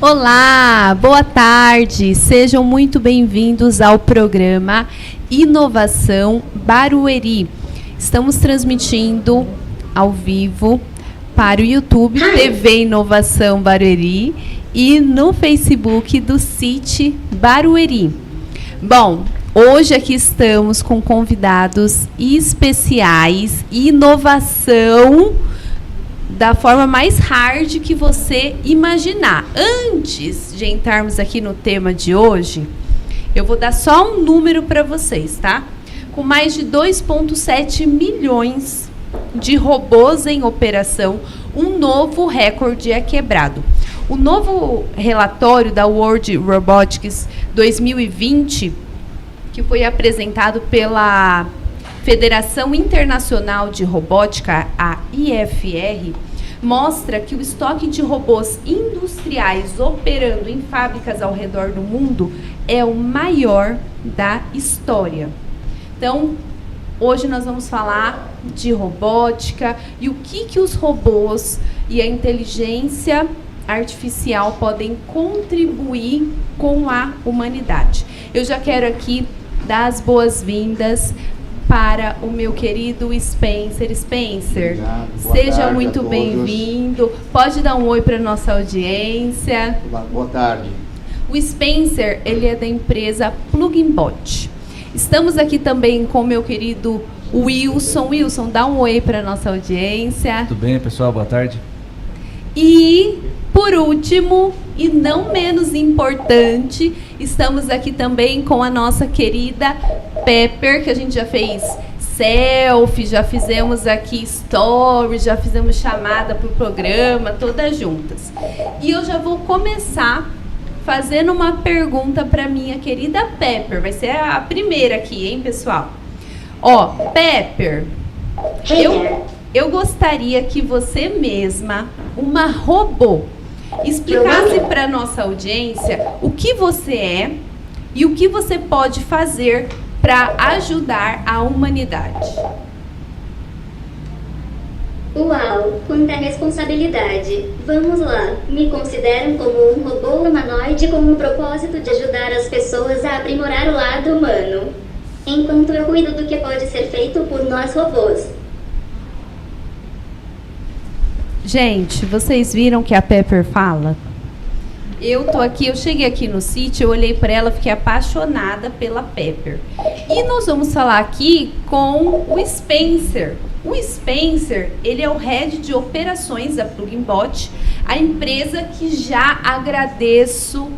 Olá, boa tarde, sejam muito bem-vindos ao programa Inovação Barueri. Estamos transmitindo ao vivo para o YouTube TV Inovação Barueri e no Facebook do City Barueri. Bom, hoje aqui estamos com convidados especiais, inovação da forma mais hard que você imaginar. Antes de entrarmos aqui no tema de hoje, eu vou dar só um número para vocês, tá? Com mais de 2,7 milhões de robôs em operação, um novo recorde é quebrado. O novo relatório da World Robotics 2020, que foi apresentado pela Federação Internacional de Robótica, a IFR, mostra que o estoque de robôs industriais operando em fábricas ao redor do mundo é o maior da história. Então, hoje nós vamos falar de robótica e o que os robôs e a inteligência artificial podem contribuir com a humanidade. Eu já quero aqui dar as boas-vindas para o meu querido Spencer. Spencer, seja muito bem-vindo. Pode dar um oi para a nossa audiência. Boa tarde. O Spencer, ele é da empresa Pluginbot. Estamos aqui também com o meu querido Wilson. Wilson, dá um oi para a nossa audiência. Tudo bem, pessoal? Boa tarde. E, por último, e não menos importante, estamos aqui também com a nossa querida Pepper, que a gente já fez selfie, já fizemos aqui stories, já fizemos chamada para o programa, todas juntas. E eu já vou começar fazendo uma pergunta para minha querida Pepper. Vai ser a primeira aqui, hein, pessoal? Ó, Pepper, eu gostaria que você mesma, uma robô, explicasse para a nossa audiência o que você é e o que você pode fazer para ajudar a humanidade. Uau, quanta responsabilidade! Vamos lá, me considero como um robô humanoide com o propósito de ajudar as pessoas a aprimorar o lado humano, enquanto eu cuido do que pode ser feito por nós robôs. Gente, vocês viram que a Pepper fala? Eu cheguei aqui no sítio, eu olhei para ela, fiquei apaixonada pela Pepper. E nós vamos falar aqui com o Spencer. O Spencer, ele é o head de operações da Pluginbot, a empresa que já agradeço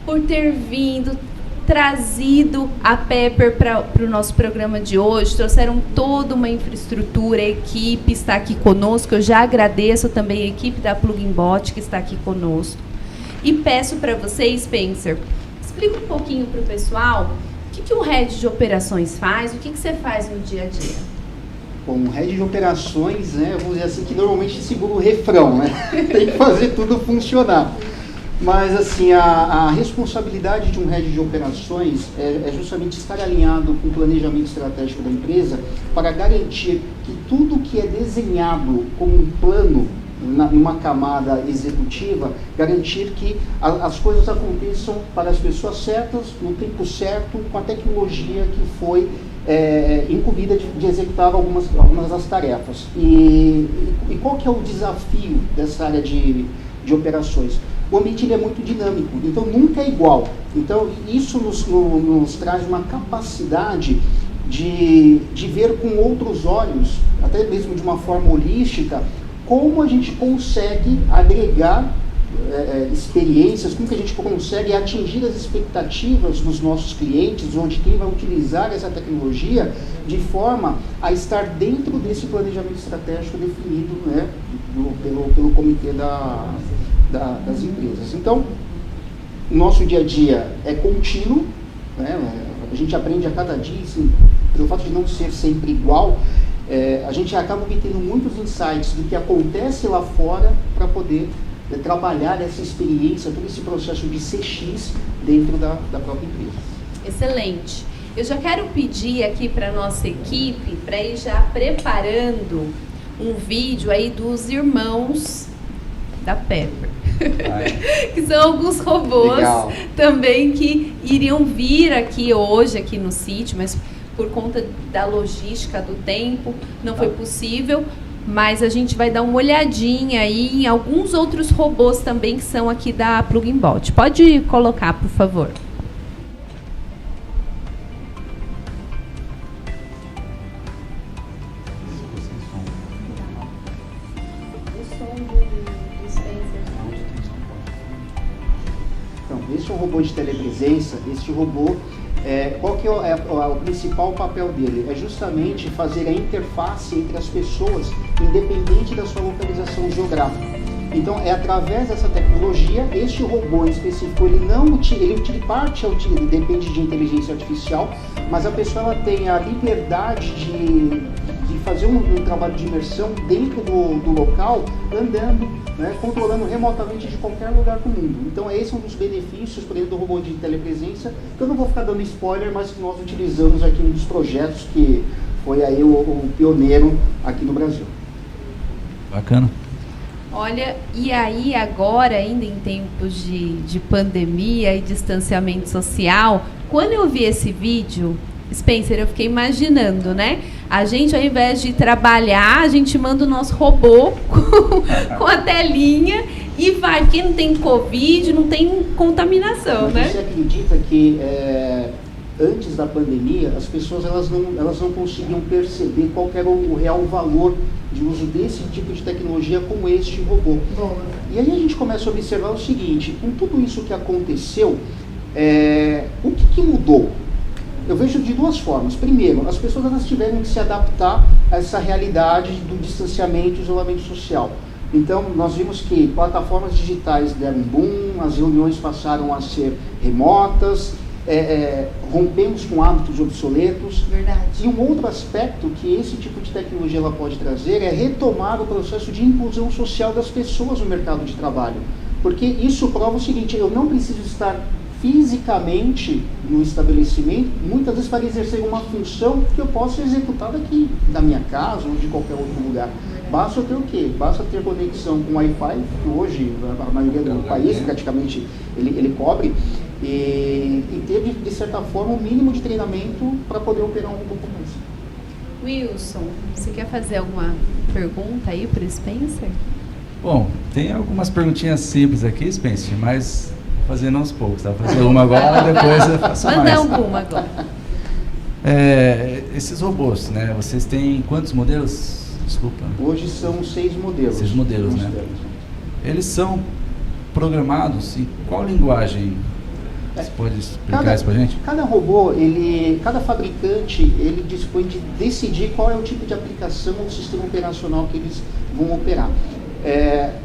por ter vindo, trazido a Pepper para o nosso programa de hoje. Trouxeram toda uma infraestrutura, a equipe está aqui conosco. Eu já agradeço também a equipe da Pluginbot que está aqui conosco. E peço para você, Spencer, explica um pouquinho para o pessoal o que um head de operações faz, o que você faz no dia a dia. Bom, o head de operações, né, vamos dizer assim, que normalmente segura o refrão, né? Tem que fazer tudo funcionar. Mas, assim, a responsabilidade de um head de operações é justamente estar alinhado com o planejamento estratégico da empresa para garantir que tudo que é desenhado como um plano numa camada executiva, garantir que as coisas aconteçam para as pessoas certas, no tempo certo, com a tecnologia que foi incumbida de executar algumas das tarefas. E qual que é o desafio dessa área de operações? O ambiente ele é muito dinâmico, então nunca é igual. Então isso nos traz uma capacidade de ver com outros olhos, até mesmo de uma forma holística, como a gente consegue agregar experiências, como que a gente consegue atingir as expectativas dos nossos clientes, onde quem vai utilizar essa tecnologia, de forma a estar dentro desse planejamento estratégico definido, né, pelo comitê das empresas. Então, o nosso dia a dia é contínuo, né, a gente aprende a cada dia, assim, pelo fato de não ser sempre igual, a gente acaba obtendo muitos insights do que acontece lá fora para poder trabalhar essa experiência, todo esse processo de CX dentro da própria empresa. Excelente. Eu já quero pedir aqui para a nossa equipe, para ir já preparando um vídeo aí dos irmãos da Pepper. Que são alguns robôs Legal. também que iriam vir aqui hoje, aqui no sítio, mas por conta da logística, do tempo, não foi possível. Mas a gente vai dar uma olhadinha aí em alguns outros robôs também que são aqui da Plug Bot. Pode colocar, por favor. Então, esse é um robô de telepresença. Este robô, qual que é o principal papel dele? É justamente fazer a interface entre as pessoas, independente da sua localização geográfica. Então, é através dessa tecnologia, este robô em específico, ele depende de inteligência artificial, mas a pessoa ela tem a liberdade de fazer um trabalho de imersão dentro do local, andando, né, controlando remotamente de qualquer lugar do mundo. Então, esse é um dos benefícios, por exemplo, do robô de telepresença, que eu não vou ficar dando spoiler, mas que nós utilizamos aqui em um dos projetos que foi aí o pioneiro aqui no Brasil. Bacana. Olha, e aí agora, ainda em tempos de pandemia e distanciamento social, quando eu vi esse vídeo, Spencer, eu fiquei imaginando, né? A gente, ao invés de trabalhar, a gente manda o nosso robô com a telinha e vai, porque não tem Covid, não tem contaminação, Mas né? você acredita que antes da pandemia, as pessoas elas não conseguiam perceber qual que era o real valor de uso desse tipo de tecnologia como este robô. Boa. E aí a gente começa a observar o seguinte, com tudo isso que aconteceu, o que mudou? Eu vejo de duas formas. Primeiro, as pessoas elas tiveram que se adaptar a essa realidade do distanciamento e isolamento social. Então, nós vimos que plataformas digitais deram boom, as reuniões passaram a ser remotas, rompemos com hábitos obsoletos. Verdade. E um outro aspecto que esse tipo de tecnologia ela pode trazer é retomar o processo de inclusão social das pessoas no mercado de trabalho. Porque isso prova o seguinte, eu não preciso estar fisicamente no estabelecimento, muitas vezes para exercer uma função que eu posso executar daqui, da minha casa ou de qualquer outro lugar. Basta eu ter o quê? Basta ter conexão com Wi-Fi, que hoje a maioria do país praticamente ele cobre, e ter de certa forma um mínimo de treinamento para poder operar um robô como esse. Wilson, você quer fazer alguma pergunta aí para o Spencer? Bom, tem algumas perguntinhas simples aqui, Spencer, mas vou fazendo aos poucos, tá? Vou fazer uma agora, depois eu faço mais. Manda alguma agora. Esses robôs, né? Vocês têm quantos modelos? Desculpa. Hoje são 6 modelos. 6 modelos, né? Eles são programados em qual linguagem? Você pode explicar isso pra gente? Cada robô, cada fabricante, ele dispõe de decidir qual é o tipo de aplicação ou sistema operacional que eles vão operar.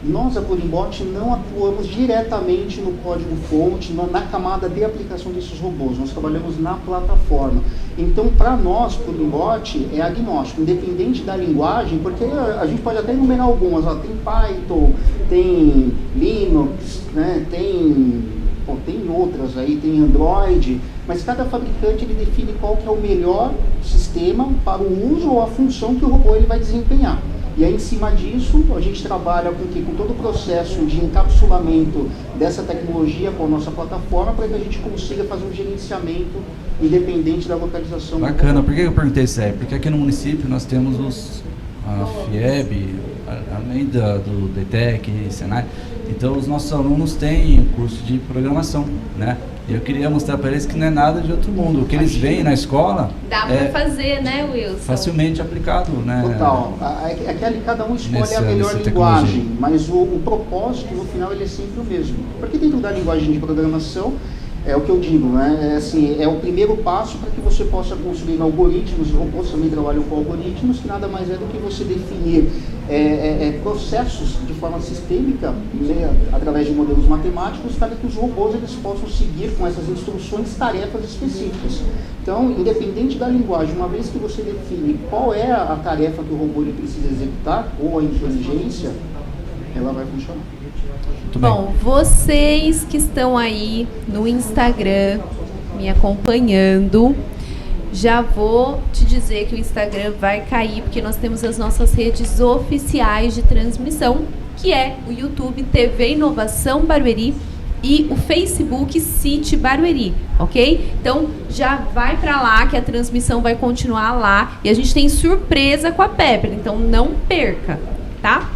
Nós, a Plug Bot, não atuamos diretamente no código-fonte, na camada de aplicação desses robôs. Nós trabalhamos na plataforma. Então, para nós, Plug Bot é agnóstico, independente da linguagem, porque a gente pode até enumerar algumas. Tem Python, tem Linux, né, tem outras aí, tem Android, mas cada fabricante ele define qual que é o melhor sistema para o uso ou a função que o robô ele vai desempenhar. E aí, em cima disso, a gente trabalha com todo o processo de encapsulamento dessa tecnologia com a nossa plataforma para que a gente consiga fazer um gerenciamento independente da localização. Bacana. Por que eu perguntei isso aí? Porque aqui no município nós temos a FIEB, além do DTEC, Senai. Então, os nossos alunos têm curso de programação, né? E eu queria mostrar para eles que não é nada de outro mundo. O que eles veem na escola Dá para fazer, né, Wilson? facilmente aplicado, né? Total. Cada um escolhe a melhor linguagem, mas o propósito, no final, ele é sempre o mesmo. Porque dentro da linguagem de programação, é o que eu digo, né? É o primeiro passo para que você possa construir algoritmos, os robôs também trabalham com algoritmos, que nada mais é do que você definir processos de forma sistêmica, né, através de modelos matemáticos, para que os robôs eles possam seguir com essas instruções tarefas específicas. Então, independente da linguagem, uma vez que você define qual é a tarefa que o robô ele precisa executar, ou a inteligência, ela vai funcionar. Bom, vocês que estão aí no Instagram me acompanhando, Já vou te dizer que o Instagram vai cair, porque nós temos as nossas redes oficiais de transmissão, que é o YouTube TV Inovação Barueri e o Facebook City Barueri, ok? Então, já vai para lá, que a transmissão vai continuar lá. E a gente tem surpresa com a Pepper, então não perca, tá?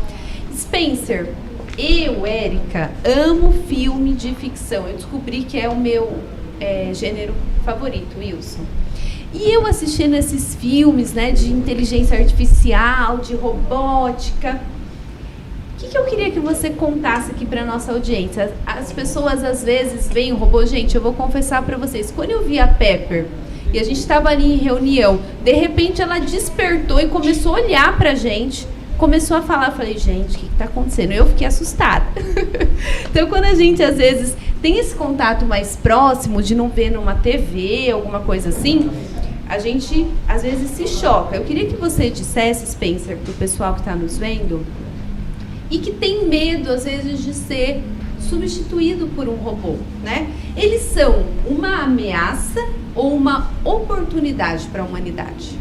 Spencer, eu, Érica, amo filme de ficção. Eu descobri que é o meu gênero favorito, Wilson. E eu assistindo esses filmes, né, de inteligência artificial, de robótica, o que eu queria que você contasse aqui para nossa audiência? As pessoas às vezes veem o robô. Gente, eu vou confessar para vocês, quando eu vi a Pepper e a gente estava ali em reunião, de repente ela despertou e começou a olhar para a gente, começou a falar. Eu falei, gente, o que está acontecendo? Eu fiquei assustada. Então, quando a gente às vezes tem esse contato mais próximo de não ver numa TV, alguma coisa assim, a gente às vezes se choca. Eu queria que você dissesse, Spencer, para o pessoal que está nos vendo e que tem medo, às vezes, de ser substituído por um robô, né? Eles são uma ameaça ou uma oportunidade para a humanidade?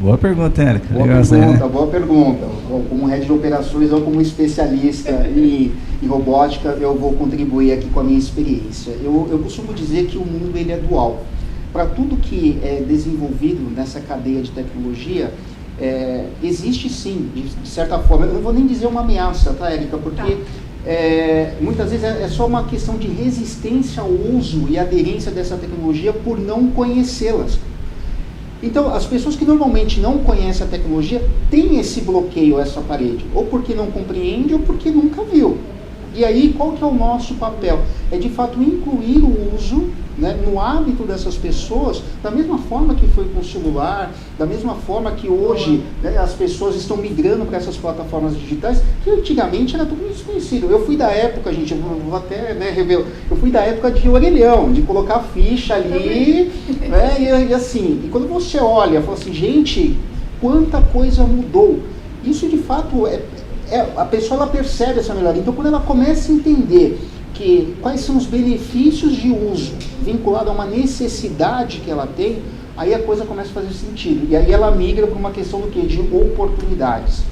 Boa pergunta, Érica. Boa pergunta. Como head de operações ou como especialista em robótica, eu vou contribuir aqui com a minha experiência. Eu costumo dizer que o mundo ele é dual. Para tudo que é desenvolvido nessa cadeia de tecnologia, existe sim, de certa forma, eu não vou nem dizer uma ameaça, tá, Érica? Porque muitas vezes é só uma questão de resistência ao uso e aderência dessa tecnologia por não conhecê-las. Então, as pessoas que normalmente não conhecem a tecnologia têm esse bloqueio, essa parede, ou porque não compreende ou porque nunca viu. E aí, qual que é o nosso papel? É, de fato, incluir o uso, né, no hábito dessas pessoas, da mesma forma que foi com o celular, da mesma forma que hoje, né, as pessoas estão migrando para essas plataformas digitais, que antigamente era tudo desconhecido. Eu fui da época, gente, eu vou até, né, revelar, eu fui da época de orelhão, de colocar ficha ali, né, e assim, e quando você olha, fala assim, gente, quanta coisa mudou. Isso, de fato, a pessoa ela percebe essa melhoria. Então, quando ela começa a entender quais são os benefícios de uso vinculado a uma necessidade que ela tem, aí a coisa começa a fazer sentido. E aí ela migra para uma questão do quê? De oportunidades.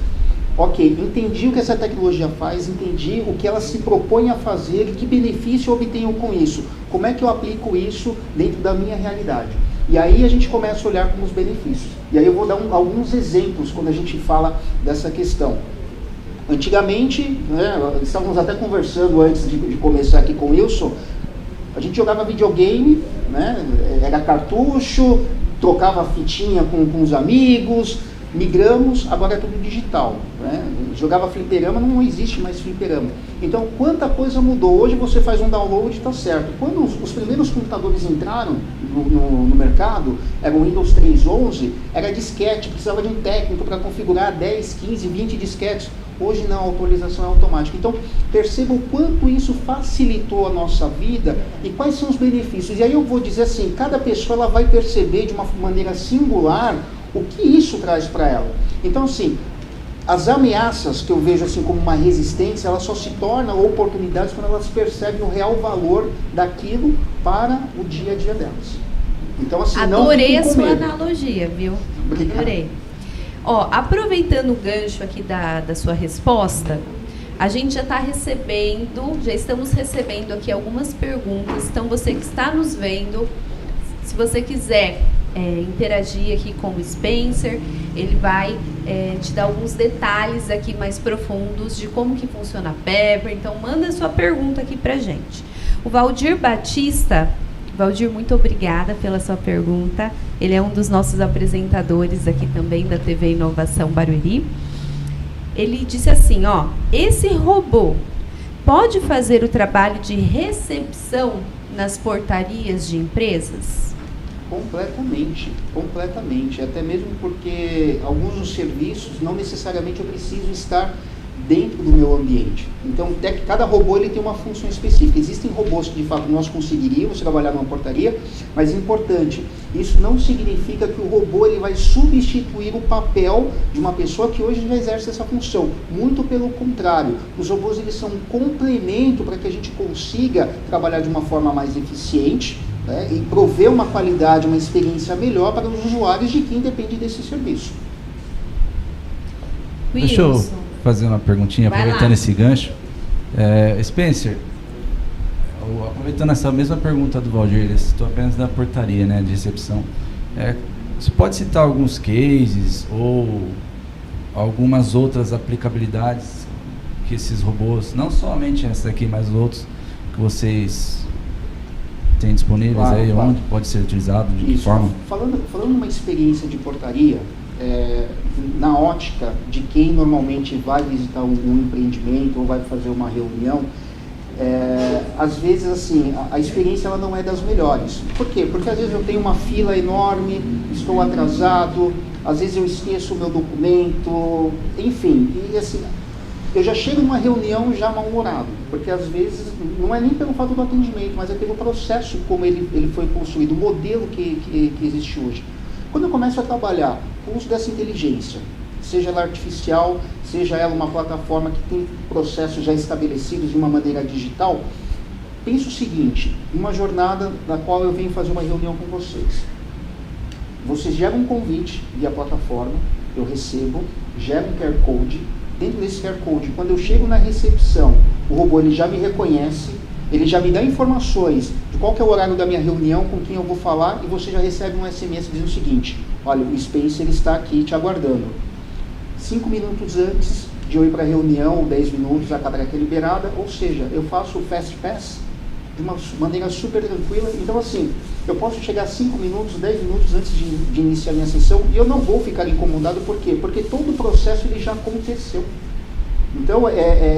Ok, entendi o que essa tecnologia faz, entendi o que ela se propõe a fazer e que benefício eu obtenho com isso. Como é que eu aplico isso dentro da minha realidade? E aí a gente começa a olhar com os benefícios. E aí eu vou dar alguns exemplos quando a gente fala dessa questão. Antigamente, né, estávamos até conversando antes de começar aqui com o Wilson, a gente jogava videogame, né, era cartucho, trocava fitinha com os amigos, migramos, agora é tudo digital. Né? Jogava fliperama, não existe mais fliperama. Então, quanta coisa mudou. Hoje você faz um download e está certo. Quando os primeiros computadores entraram no mercado, era o Windows 3.11, era disquete, precisava de um técnico para configurar 10, 15, 20 disquetes. Hoje não, a atualização é automática. Então, perceba o quanto isso facilitou a nossa vida e quais são os benefícios. E aí eu vou dizer assim, cada pessoa ela vai perceber de uma maneira singular o que isso traz para ela. Então, assim, as ameaças que eu vejo assim como uma resistência, elas só se tornam oportunidades quando elas percebem o real valor daquilo para o dia a dia delas. Então, assim, adorei não fiquem com medo. a sua analogia, viu? Obrigado. Adorei. Ó, aproveitando o gancho aqui da sua resposta, a gente já estamos recebendo aqui algumas perguntas. Então, você que está nos vendo, se você quiser interagir aqui com o Spencer, ele vai te dar alguns detalhes aqui mais profundos de como que funciona a Pepper. Então, manda a sua pergunta aqui pra gente. O Valdir Batista, Valdir, muito obrigada pela sua pergunta. Ele é um dos nossos apresentadores aqui também da TV Inovação Barueri. Ele disse assim, ó, esse robô pode fazer o trabalho de recepção nas portarias de empresas? Completamente, completamente. Até mesmo porque alguns dos serviços não necessariamente eu preciso estar dentro do meu ambiente. Então, cada robô ele tem uma função específica. Existem robôs que de fato nós conseguiríamos trabalhar numa portaria, mas é importante, isso não significa que o robô ele vai substituir o papel de uma pessoa que hoje já exerce essa função. Muito pelo contrário, os robôs eles são um complemento para que a gente consiga trabalhar de uma forma mais eficiente, né, e prover uma qualidade, uma experiência melhor para os usuários de quem depende desse serviço. Deixa eu fazer uma perguntinha, Vai aproveitando lá. esse gancho. Spencer, aproveitando essa mesma pergunta do Valdir, ele citou apenas da portaria, né, de recepção. Você pode citar alguns cases ou algumas outras aplicabilidades que esses robôs, não somente essa aqui, mas outros que vocês têm disponíveis Claro, aí, claro. onde pode ser utilizado, de que Isso. forma? Falando uma experiência de portaria, na ótica de quem normalmente vai visitar um empreendimento ou vai fazer uma reunião, às vezes assim, a experiência ela não é das melhores. Por quê? Porque às vezes eu tenho uma fila enorme, estou atrasado, às vezes eu esqueço o meu documento, enfim, e assim, eu já chego numa reunião já mal-humorado, porque às vezes não é nem pelo fato do atendimento, mas é pelo processo como ele foi construído, o modelo que existe hoje. Quando eu começo a trabalhar com o uso dessa inteligência, seja ela artificial, seja ela uma plataforma que tem processos já estabelecidos de uma maneira digital, penso o seguinte, uma jornada na qual eu venho fazer uma reunião com vocês. Vocês geram um convite via plataforma, eu recebo, gero um QR Code. Dentro desse QR Code, quando eu chego na recepção, o robô ele já me reconhece, ele já me dá informações de qual que é o horário da minha reunião, com quem eu vou falar, e você já recebe um SMS dizendo o seguinte: olha, o Spencer está aqui te aguardando. 5 minutos antes de eu ir para a reunião, ou 10 minutos, a catraca é liberada, ou seja, eu faço o Fast Pass de uma maneira super tranquila. Então assim, eu posso chegar 5 minutos, 10 minutos antes de iniciar a minha sessão e eu não vou ficar incomodado. Por quê? Porque todo o processo ele já aconteceu. Então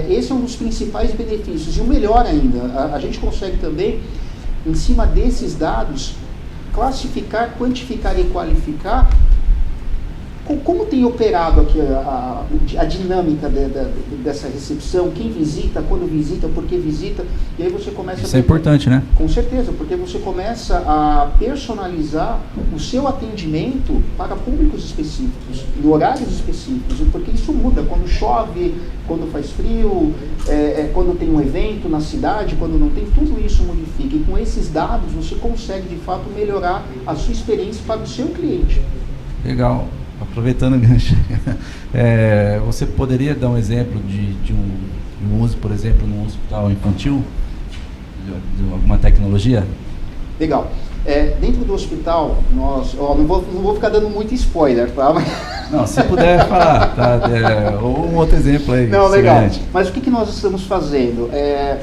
esse é um dos principais benefícios. E o melhor ainda, a gente consegue também, em cima desses dados, classificar, quantificar e qualificar como tem operado aqui a dinâmica dessa recepção, quem visita, quando visita, por que visita, e aí você começa Isso é importante, né? Com certeza, porque você começa a personalizar o seu atendimento para públicos específicos, em horários específicos, porque isso muda quando chove, quando faz frio, quando tem um evento na cidade, quando não tem, tudo isso modifica, e com esses dados você consegue de fato melhorar a sua experiência para o seu cliente. Legal. Aproveitando o gancho, você poderia dar um exemplo de um uso, por exemplo, num hospital infantil, de alguma tecnologia? Legal. Dentro do hospital, nós... não vou ficar dando muito spoiler, tá? Não, se puder falar, tá? Ou um outro exemplo aí. Não, legal. Semelhante. Mas o que nós estamos fazendo?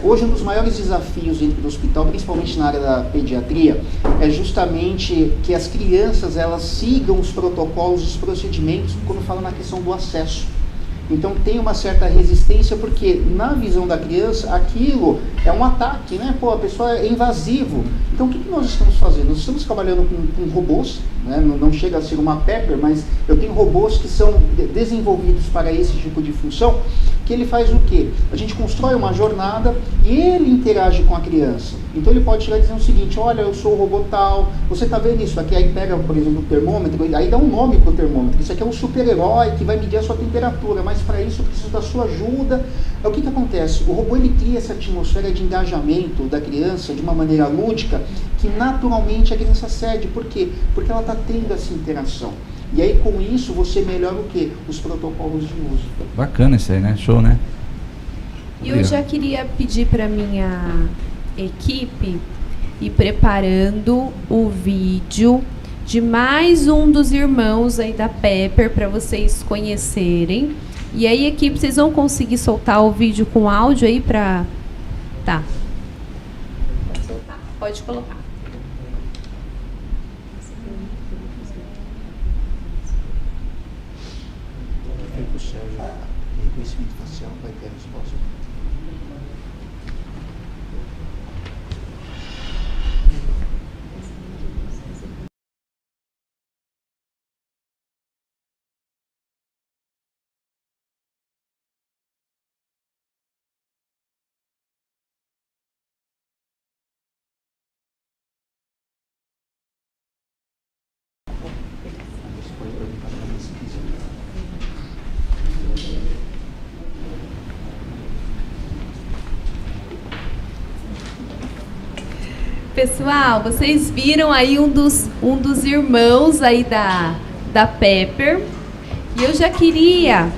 Hoje, um dos maiores desafios dentro do hospital, principalmente na área da pediatria, é justamente que as crianças elas sigam os protocolos, os procedimentos, quando fala na questão do acesso. Então tem uma certa resistência, porque na visão da criança aquilo é um ataque, né? Pô, a pessoa é invasivo. Então o que nós estamos fazendo? Nós estamos trabalhando com robôs, né? Não chega a ser uma Pepper, mas eu tenho robôs que são desenvolvidos para esse tipo de função, que ele faz o quê? A gente constrói uma jornada e ele interage com a criança. Então ele pode chegar e dizer o seguinte: olha, eu sou o robô tal, você está vendo isso aqui? Aí pega, por exemplo, o termômetro, aí dá um nome para o termômetro. Isso aqui é um super-herói que vai medir a sua temperatura, mas para isso eu preciso da sua ajuda. O que acontece? O robô ele cria essa atmosfera de engajamento da criança de uma maneira lúdica que naturalmente a criança cede. Por quê? Porque ela está tendo essa interação. E aí com isso você melhora o quê? Os protocolos de uso. Bacana isso aí, né? Show, né? E eu já queria pedir para minha equipe ir preparando o vídeo de mais um dos irmãos aí da Pepper para vocês conhecerem. E aí, equipe, vocês vão conseguir soltar o vídeo com áudio aí para... Tá. Pode soltar? Pode colocar. O Sérgio, reconhecimento facial, vai ter a resposta. Pessoal, vocês viram aí um dos irmãos aí da Pepper. E eu já queria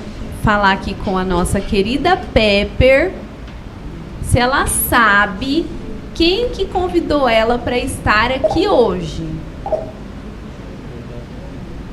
falar aqui com a nossa querida Pepper, se ela sabe quem que convidou ela para estar aqui hoje.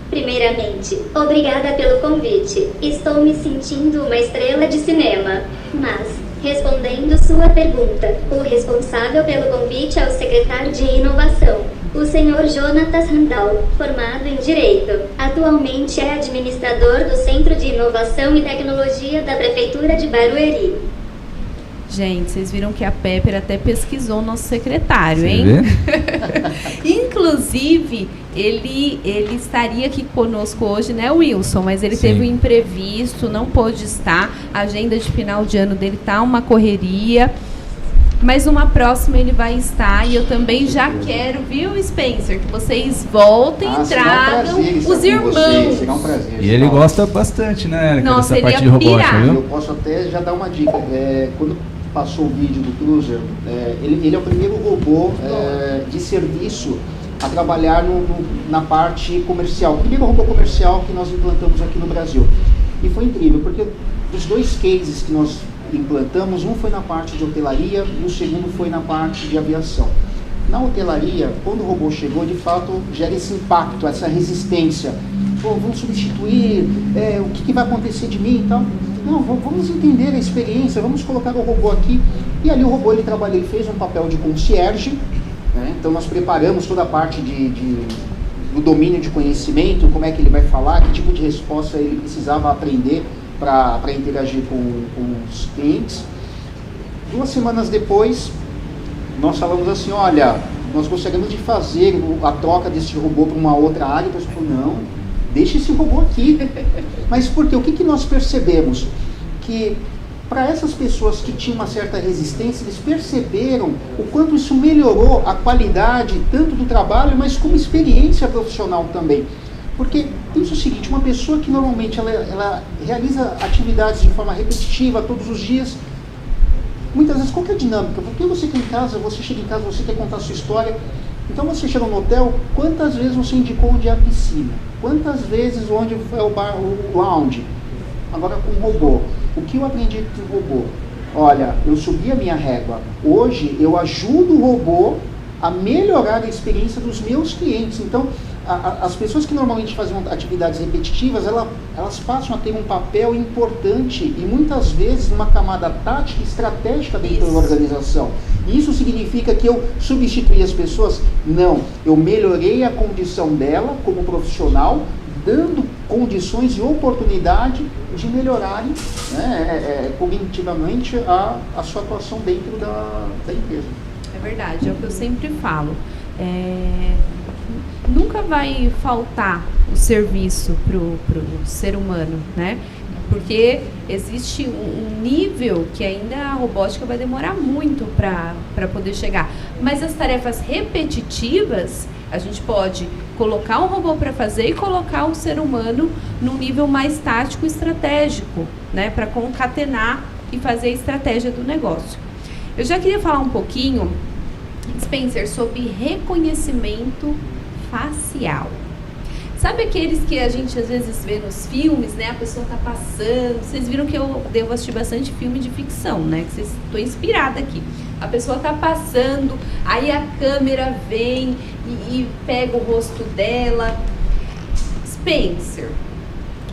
Primeiramente, obrigada pelo convite. Estou me sentindo uma estrela de cinema. Mas, respondendo sua pergunta, o responsável pelo convite é o secretário de Inovação, o senhor Jonatas Randall, formado em Direito. Atualmente é administrador do Centro de Inovação e Tecnologia da Prefeitura de Barueri. Gente, vocês viram que a Pepper até pesquisou o nosso secretário, hein? Inclusive, ele estaria aqui conosco hoje, né, Wilson? Mas ele teve um imprevisto, não pôde estar. A agenda de final de ano dele tá uma correria. Mas uma próxima ele vai estar. E eu também já quero, viu, Spencer, que vocês voltem e tragam os irmãos. Será um prazer. E ele gosta bastante, né, nossa, dessa ele parte de robótica, viu? Eu posso até já dar uma dica. Quando passou o vídeo do Cruiser, ele é o primeiro robô de serviço a trabalhar na parte comercial. O primeiro robô comercial que nós implantamos aqui no Brasil. E foi incrível, porque dos 2 cases que nós implantamos, um foi na parte de hotelaria e o segundo foi na parte de aviação. Na hotelaria, quando o robô chegou, de fato, gera esse impacto, essa resistência. Pô, vamos substituir, o que vai acontecer de mim e tal. Não, vamos entender a experiência, vamos colocar o robô aqui. E ali o robô, ele fez um papel de concierge, né? Então nós preparamos toda a parte do domínio de conhecimento, como é que ele vai falar, que tipo de resposta ele precisava aprender para interagir com os clientes. 2 semanas depois, nós falamos assim, olha, nós gostaríamos de fazer a troca desse robô para uma outra área. O pessoal falou, não, deixa esse robô aqui. Mas por quê? O que nós percebemos? Que para essas pessoas que tinham uma certa resistência, eles perceberam o quanto isso melhorou a qualidade tanto do trabalho, mas como experiência profissional também. Porque pensa o seguinte, uma pessoa que normalmente ela realiza atividades de forma repetitiva todos os dias, muitas vezes qual que é a dinâmica? Porque você chega em casa, você quer contar a sua história, então você chega no hotel, quantas vezes você indicou onde é a piscina? Quantas vezes onde é o bar, o lounge? Agora com o robô. O que eu aprendi com o robô? Olha, eu subi a minha régua. Hoje eu ajudo o robô a melhorar a experiência dos meus clientes. Então, as pessoas que normalmente faziam atividades repetitivas, elas passam a ter um papel importante e muitas vezes numa camada tática e estratégica dentro da organização. Isso significa que eu substituí as pessoas? Não, eu melhorei a condição dela como profissional, dando condições e oportunidade de melhorarem, né, cognitivamente a sua atuação dentro da empresa. É verdade, é o que eu sempre falo. Nunca vai faltar o serviço pro ser humano, né? Porque existe um nível que ainda a robótica vai demorar muito para poder chegar. Mas as tarefas repetitivas, a gente pode colocar um robô para fazer e colocar o ser humano num nível mais tático e estratégico, né? Para concatenar e fazer a estratégia do negócio. Eu já queria falar um pouquinho, Spencer, sobre reconhecimento facial. Sabe aqueles que a gente às vezes vê nos filmes, né? A pessoa tá passando. Vocês viram que eu devo assistir bastante filme de ficção, né? Que estou inspirada aqui. A pessoa tá passando, aí a câmera vem e pega o rosto dela. Spencer,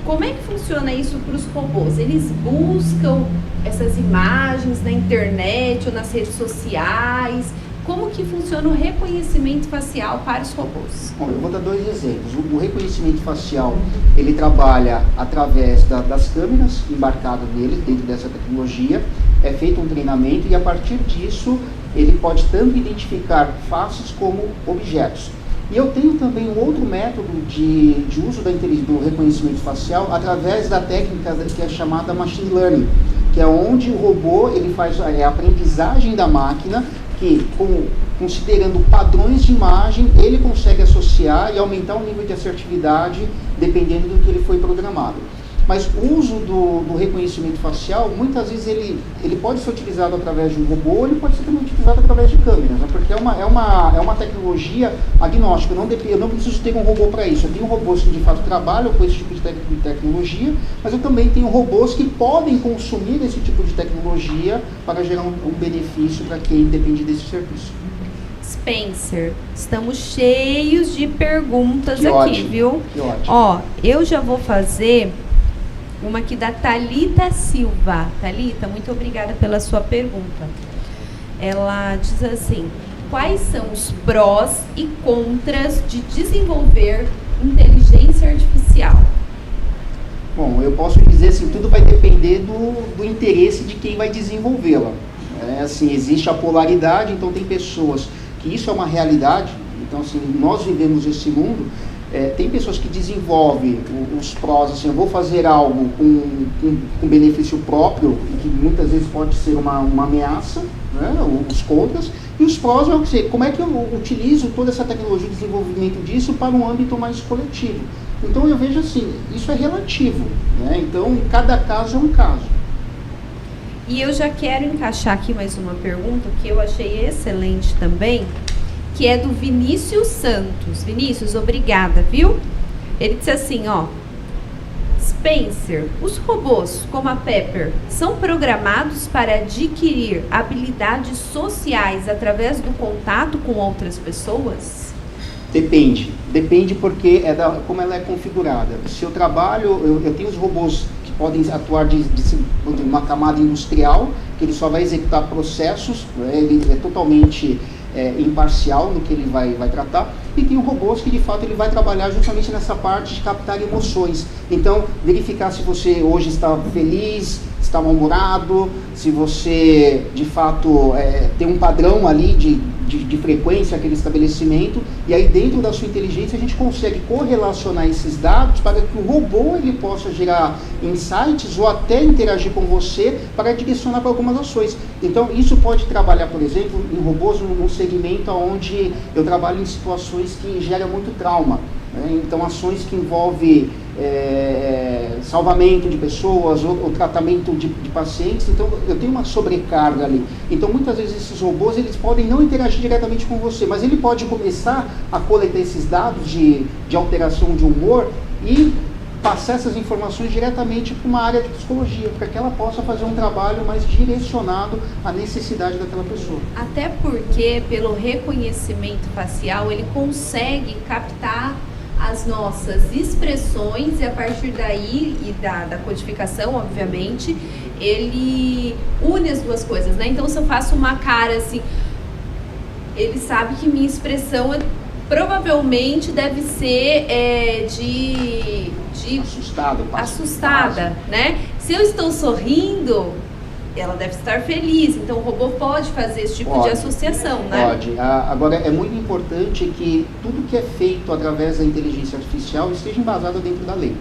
como é que funciona isso para os robôs? Eles buscam essas imagens na internet ou nas redes sociais? Como que funciona o reconhecimento facial para os robôs? Bom, eu vou dar 2 exemplos. O reconhecimento facial, ele trabalha através das câmeras embarcadas nele, dentro dessa tecnologia. É feito um treinamento e a partir disso ele pode tanto identificar faces como objetos. E eu tenho também um outro método de uso do reconhecimento facial através da técnica que é chamada Machine Learning, que é onde o robô ele faz a aprendizagem da máquina, que considerando padrões de imagem, ele consegue associar e aumentar o nível de assertividade dependendo do que ele foi programado. Mas o uso do reconhecimento facial, muitas vezes ele pode ser utilizado através de um robô, ou ele pode ser também utilizado através de câmeras, né? Porque é uma tecnologia agnóstica. Eu não preciso ter um robô para isso. Eu tenho robôs que de fato trabalham com esse tipo de tecnologia, mas eu também tenho robôs que podem consumir esse tipo de tecnologia para gerar um benefício para quem depende desse serviço. Spencer, estamos cheios de perguntas Que aqui, ótimo, viu? que ótimo. Ó, eu já vou fazer uma aqui da Thalita Silva. Thalita, muito obrigada pela sua pergunta. Ela diz assim: quais são os prós e contras de desenvolver inteligência artificial? Bom, eu posso dizer assim, tudo vai depender do interesse de quem vai desenvolvê-la. Assim, existe a polaridade, então tem pessoas que isso é uma realidade, então assim, nós vivemos esse mundo, tem pessoas que desenvolvem os prós, assim, eu vou fazer algo com benefício próprio, que muitas vezes pode ser uma ameaça, né, os contras, e os prós é o que como é que eu utilizo toda essa tecnologia, o desenvolvimento disso para um âmbito mais coletivo. Então eu vejo assim, isso é relativo, né, então cada caso é um caso. E eu já quero encaixar aqui mais uma pergunta que eu achei excelente também, que é do Vinícius Santos. Vinícius, obrigada, viu? Ele disse assim, ó: Spencer, os robôs como a Pepper são programados para adquirir habilidades sociais através do contato com outras pessoas? Depende porque como ela é configurada. Se eu trabalho, eu tenho os robôs que podem atuar de uma camada industrial, que ele só vai executar processos, ele é totalmente imparcial no que ele vai tratar, e tem robôs que de fato ele vai trabalhar justamente nessa parte de captar emoções. Então, verificar se você hoje está feliz, está mal-humorado, se você de fato tem um padrão ali de frequência aquele estabelecimento, e aí dentro da sua inteligência a gente consegue correlacionar esses dados para que o robô ele possa gerar insights ou até interagir com você para direcionar para algumas ações. Então isso pode trabalhar, por exemplo, em robôs num segmento onde eu trabalho em situações que geram muito trauma, né? Então ações que envolvem salvamento de pessoas ou tratamento de pacientes, então eu tenho uma sobrecarga ali. Então muitas vezes esses robôs eles podem não interagir diretamente com você, mas ele pode começar a coletar esses dados de alteração de humor e passar essas informações diretamente para uma área de psicologia, para que ela possa fazer um trabalho mais direcionado à necessidade daquela pessoa. Até porque pelo reconhecimento facial ele consegue captar as nossas expressões e a partir daí, e da codificação, obviamente, ele une as duas coisas, né? Então, se eu faço uma cara assim, ele sabe que minha expressão provavelmente deve ser de assustada, né? Se eu estou sorrindo, ela deve estar feliz, então o robô pode fazer esse tipo de associação, né? Pode. Agora, é muito importante que tudo que é feito através da inteligência artificial esteja embasado dentro da lei.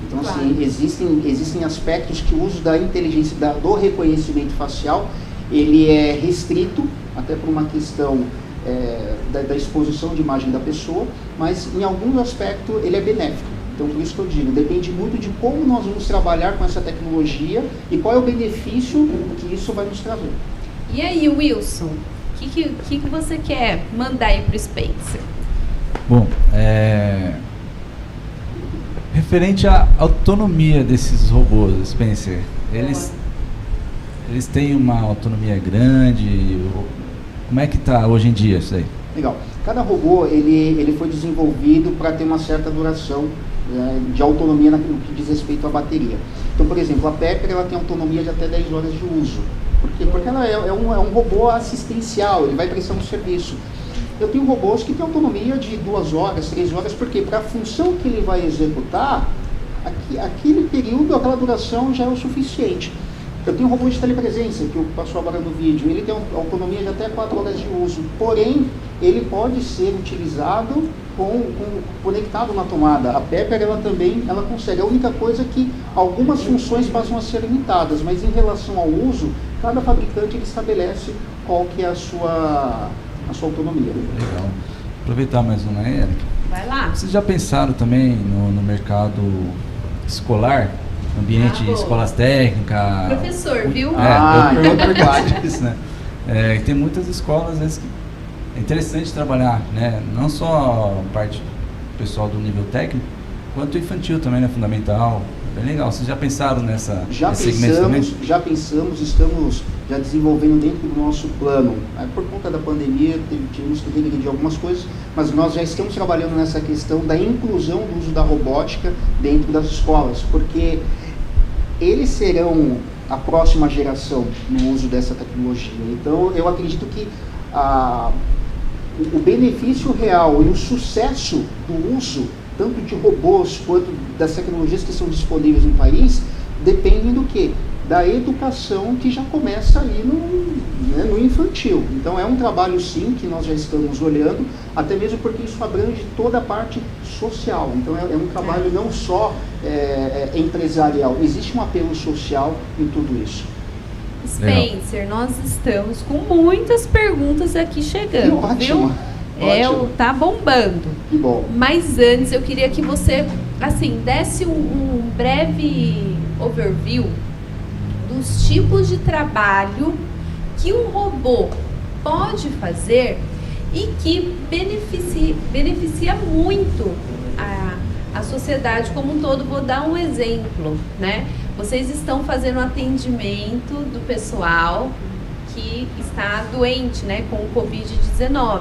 Então, claro, assim, existem aspectos que o uso da inteligência, do reconhecimento facial, ele é restrito, até por uma questão da exposição de imagem da pessoa, mas em alguns aspectos ele é benéfico. Então, por isso que eu digo, depende muito de como nós vamos trabalhar com essa tecnologia e qual é o benefício que isso vai nos trazer. E aí, Wilson, o que você quer mandar aí para o Spencer? Bom, referente à autonomia desses robôs, Spencer, eles têm uma autonomia grande? Como é que está hoje em dia isso aí? Legal. Cada robô ele foi desenvolvido para ter uma certa duração de autonomia no que diz respeito à bateria. Então, por exemplo, a Pepper ela tem autonomia de até 10 horas de uso. Por quê? Porque ela é um robô assistencial, ele vai prestar um serviço. Eu tenho robôs que têm autonomia de 2 horas, 3 horas, porque para a função que ele vai executar, aquele período, aquela duração já é o suficiente. Eu tenho um robô de telepresença, que passou agora no vídeo, ele tem autonomia de até 4 horas de uso, porém, ele pode ser utilizado conectado na tomada. A Pepper, ela consegue. A única coisa é que algumas funções passam a ser limitadas, mas em relação ao uso, cada fabricante ele estabelece qual que é a sua autonomia. Legal. Aproveitar mais uma, Eric. Vai lá. Vocês já pensaram também no mercado escolar? ambiente de escolas técnicas. Professor, viu? Eu pergunto isso, né? Tem muitas escolas, às vezes, que é interessante trabalhar, né? Não só a parte pessoal do nível técnico, quanto infantil também, né? Fundamental. Bem legal. Vocês já pensaram nesse segmento também? Já pensamos, estamos já desenvolvendo dentro do nosso plano. Por conta da pandemia, tivemos que regredir algumas coisas, mas nós já estamos trabalhando nessa questão da inclusão do uso da robótica dentro das escolas, porque eles serão a próxima geração no uso dessa tecnologia. Então, eu acredito que o benefício real e o sucesso do uso tanto de robôs quanto das tecnologias que são disponíveis no país, dependem do quê? Da educação que já começa aí no infantil. Então é um trabalho sim que nós já estamos olhando, até mesmo porque isso abrange toda a parte social. Então é um trabalho não só empresarial, existe um apelo social em tudo isso. Spencer, nós estamos com muitas perguntas aqui chegando, ótimo, viu? Ótimo. Tá bombando. Que bom. Mas antes eu queria que você, assim, desse um breve overview dos tipos de trabalho que um robô pode fazer e que beneficia muito a sociedade como um todo. Vou dar um exemplo, né? Vocês estão fazendo atendimento do pessoal que está doente, né, com o Covid-19.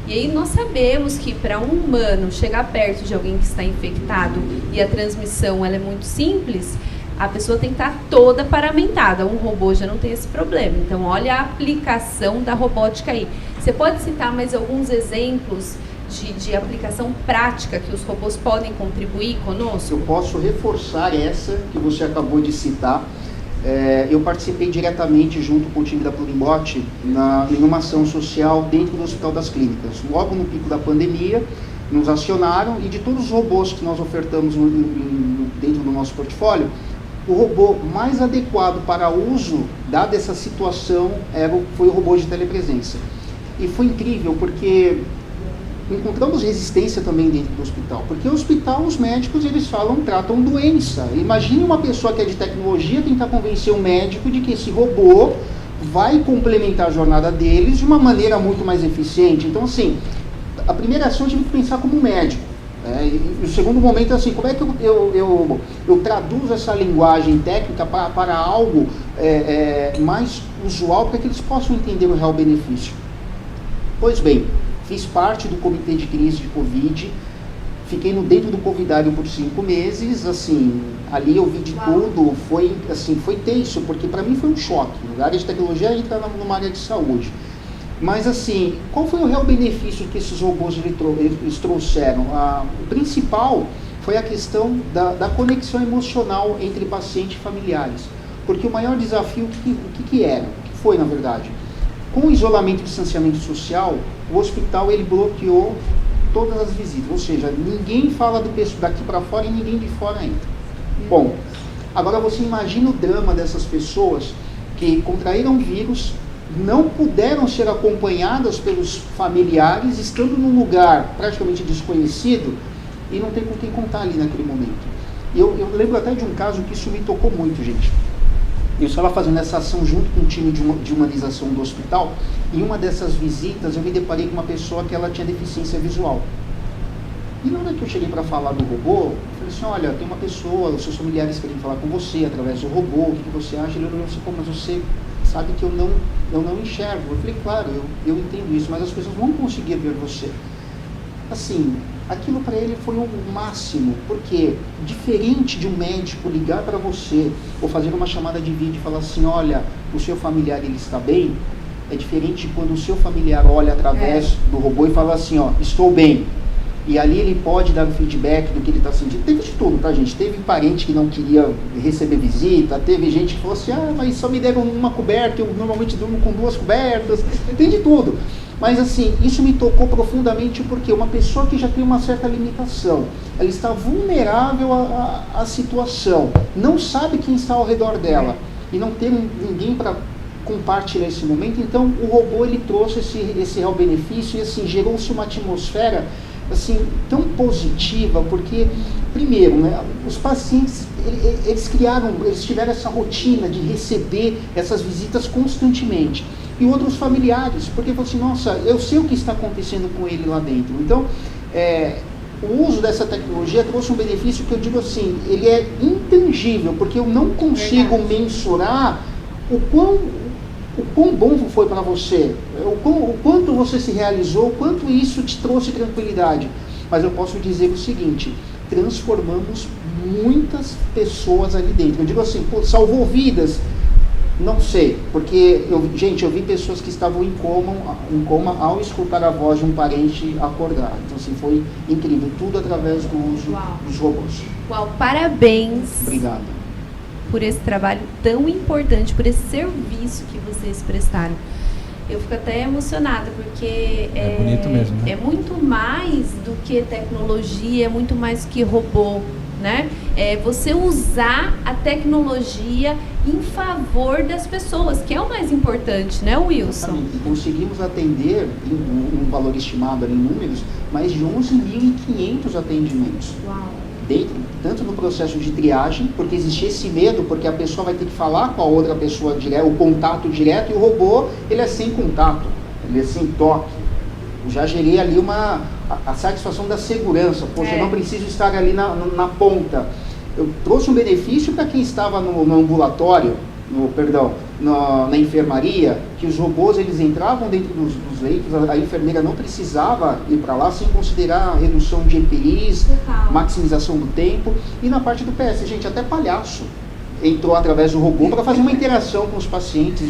E aí nós sabemos que para um humano chegar perto de alguém que está infectado e a transmissão ela é muito simples, a pessoa tem que estar toda paramentada. Um robô já não tem esse problema. Então olha a aplicação da robótica aí. Você pode citar mais alguns exemplos de aplicação prática que os robôs podem contribuir conosco? Eu posso reforçar essa que você acabou de citar. Eu participei diretamente junto com o time da Plurimbot em uma ação social dentro do Hospital das Clínicas. Logo no pico da pandemia, nos acionaram e de todos os robôs que nós ofertamos dentro do nosso portfólio, o robô mais adequado para uso, dada essa situação, foi o robô de telepresença. E foi incrível porque encontramos resistência também dentro do hospital, porque o hospital, os médicos, eles tratam doença. Imagine uma pessoa que é de tecnologia tentar convencer um médico de que esse robô vai complementar a jornada deles de uma maneira muito mais eficiente. Então, assim, a primeira ação eu tive que pensar como médico. E o segundo momento é assim, como é que eu traduzo essa linguagem técnica para algo mais usual, para que eles possam entender o real benefício. Pois bem, fiz parte do comitê de crise de Covid, fiquei dentro do Covidário por 5 meses, assim, ali eu vi de tudo, foi tenso, porque para mim foi um choque. Na área de tecnologia, a gente está numa área de saúde. Mas assim, qual foi o real benefício que esses robôs eles trouxeram? O principal foi a questão da conexão emocional entre paciente e familiares. Porque o maior desafio, o que era? O que foi, na verdade? Com o isolamento e distanciamento social, o hospital ele bloqueou todas as visitas, ou seja, ninguém fala daqui para fora e ninguém de fora entra. Bom, agora você imagina o drama dessas pessoas que contraíram vírus, não puderam ser acompanhadas pelos familiares, estando num lugar praticamente desconhecido e não tem com quem contar ali naquele momento. Eu lembro até de um caso que isso me tocou muito, gente. Eu estava fazendo essa ação junto com um time de humanização do hospital, e em uma dessas visitas eu me deparei com uma pessoa que ela tinha deficiência visual. E na hora que eu cheguei para falar do robô, eu falei assim, olha, tem uma pessoa, os seus familiares querem falar com você através do robô, o que você acha? Ele olhou assim, pô, mas você sabe que eu não enxergo. Eu falei, claro, eu entendo isso, mas as pessoas vão conseguir ver você. Assim, aquilo para ele foi o máximo, porque diferente de um médico ligar para você ou fazer uma chamada de vídeo e falar assim, olha, o seu familiar ele está bem, é diferente de quando o seu familiar olha através do robô e fala assim, ó, estou bem. E ali ele pode dar feedback do que ele está sentindo. Teve de tudo, tá, gente? Teve parente que não queria receber visita, teve gente que falou assim, mas só me deram uma coberta, eu normalmente durmo com 2 cobertas, tem de tudo. Mas assim, isso me tocou profundamente porque uma pessoa que já tem uma certa limitação, ela está vulnerável à situação, não sabe quem está ao redor dela e não tem ninguém para compartilhar esse momento. Então o robô ele trouxe esse real benefício e assim, gerou-se uma atmosfera assim, tão positiva, porque, primeiro, né, os pacientes, eles tiveram essa rotina de receber essas visitas constantemente. E outros familiares, porque falam assim, nossa, eu sei o que está acontecendo com ele lá dentro. Então, o uso dessa tecnologia trouxe um benefício que eu digo assim, ele é intangível, porque eu não consigo mensurar o quão bom foi para você, o quanto você se realizou, o quanto isso te trouxe tranquilidade. Mas eu posso dizer o seguinte, transformamos muitas pessoas ali dentro. Eu digo assim, pô, salvou vidas? Não sei, porque, eu vi pessoas que estavam em coma ao escutar a voz de um parente acordar. Então, assim, foi incrível, tudo através do uso dos robôs. Uau, parabéns. Obrigado. Por esse trabalho tão importante, por esse serviço que vocês prestaram. Eu fico até emocionada, porque é bonito mesmo, né? É muito mais do que tecnologia, é muito mais do que robô, né? É você usar a tecnologia em favor das pessoas, que é o mais importante, né, Wilson? Exatamente. Conseguimos atender, um valor estimado ali em números, mais de 11.500 atendimentos. Uau! Tanto no processo de triagem, porque existia esse medo, porque a pessoa vai ter que falar com a outra pessoa direto, o contato direto, e o robô, ele é sem contato, ele é sem toque. Eu já gerei ali a satisfação da segurança, poxa, eu não preciso estar ali na ponta. Eu trouxe um benefício para quem estava no ambulatório, na enfermaria, que os robôs eles entravam dentro dos leitos, a enfermeira não precisava ir para lá sem considerar a redução de EPIs, maximização do tempo. E na parte do PS, gente, até palhaço entrou através do robô para fazer uma interação com os pacientes.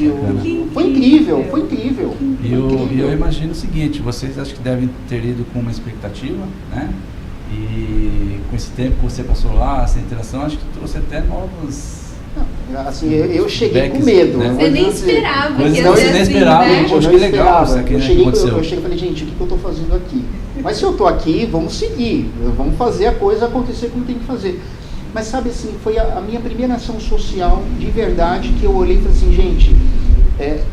Foi incrível, foi incrível. E eu imagino o seguinte, vocês acho que devem ter ido com uma expectativa, né? E com esse tempo que você passou lá, essa interação, acho que trouxe até novos... Assim, eu cheguei com medo. Né? Você nem esperava. Você nem esperava, né? Poxa, que legal isso aqui, eu né, cheguei que aconteceu. Eu cheguei e falei, gente, o que eu estou fazendo aqui? Mas se eu estou aqui, vamos seguir, vamos fazer a coisa acontecer como tem que fazer. Mas sabe assim, foi a minha primeira ação social de verdade que eu olhei e falei assim, gente,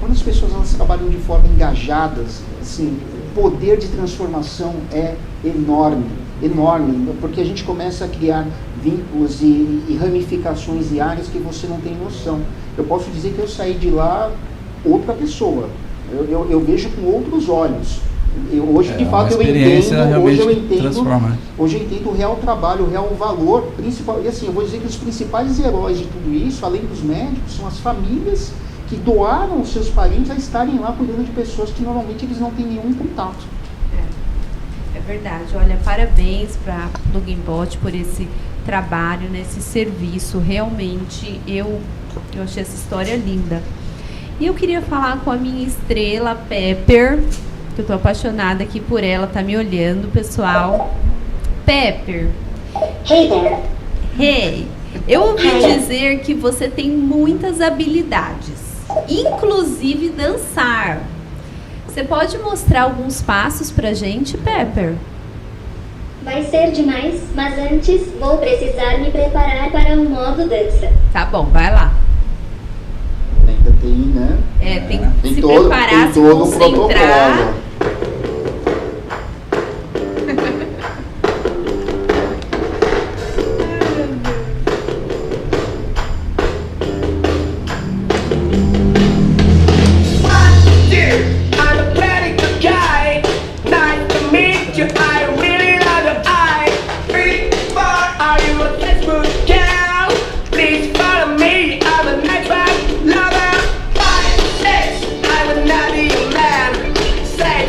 quando as pessoas elas trabalham de forma engajadas, assim, o poder de transformação é enorme, porque a gente começa a criar vínculos e ramificações e áreas que você não tem noção. Eu posso dizer que eu saí de lá outra pessoa, eu vejo com outros olhos. Hoje, de fato, eu entendo o real trabalho, o real valor principal. E assim, eu vou dizer que os principais heróis de tudo isso, além dos médicos, são as famílias que doaram os seus parentes a estarem lá cuidando de pessoas que normalmente eles não têm nenhum contato. É verdade. Olha, parabéns para Pluginbot por esse trabalho, nesse serviço. Realmente, eu achei essa história linda. E eu queria falar com a minha estrela, Pepper, que eu tô apaixonada aqui por ela, tá me olhando, pessoal. Pepper. Hey there. Hey, eu ouvi dizer que você tem muitas habilidades, inclusive dançar. Você pode mostrar alguns passos pra gente, Pepper? Vai ser demais, mas antes vou precisar me preparar para um modo dança. Tá bom, vai lá. Ainda tem, né? Tem que se preparar, se concentrar. Say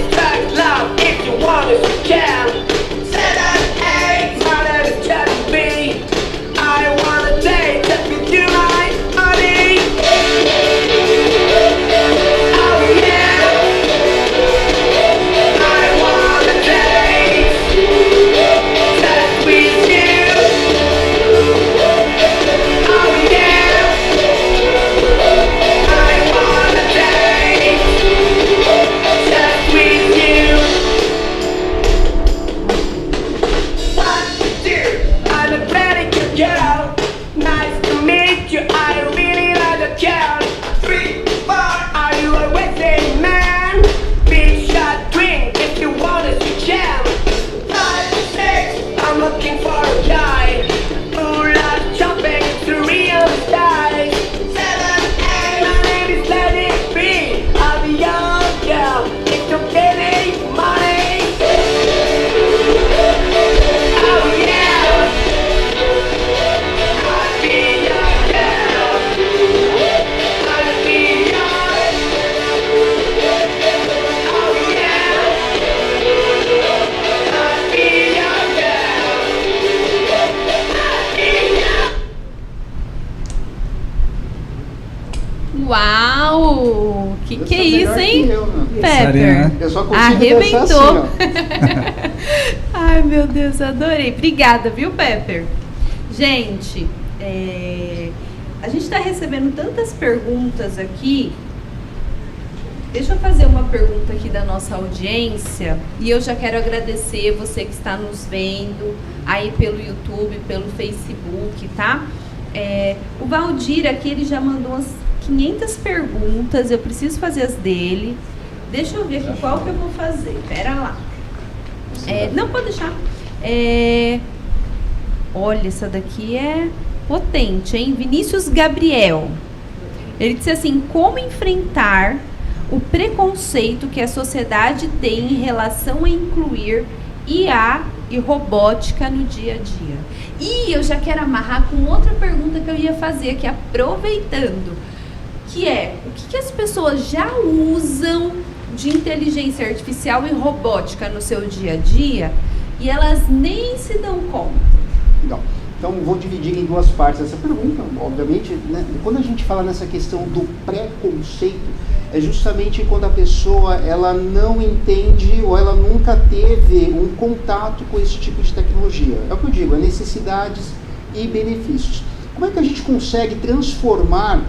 Uau! Que é isso, hein? Pepper, Eu só consigo arrebentou. assim, ó. Ai, meu Deus, adorei. Obrigada, viu, Pepper? Gente, a gente está recebendo tantas perguntas aqui. Deixa eu fazer uma pergunta aqui da nossa audiência. E eu já quero agradecer você que está nos vendo aí pelo YouTube, pelo Facebook, tá? O Valdir aqui, ele já mandou umas 500 perguntas. Eu preciso fazer as dele. Deixa eu ver aqui qual que eu vou fazer. Pera lá. Não, pode deixar. Olha, essa daqui é potente, hein? Vinícius Gabriel. Ele disse assim: como enfrentar o preconceito que a sociedade tem em relação a incluir IA e robótica no dia a dia? E eu já quero amarrar com outra pergunta que eu ia fazer aqui, aproveitando, que é: o que as pessoas já usam de inteligência artificial e robótica no seu dia a dia e elas nem se dão conta? Legal. Então, vou dividir em duas partes essa pergunta. Obviamente, né, quando a gente fala nessa questão do preconceito, é justamente quando a pessoa ela não entende ou ela nunca teve um contato com esse tipo de tecnologia. É o que eu digo, é necessidades e benefícios. Como é que a gente consegue transformar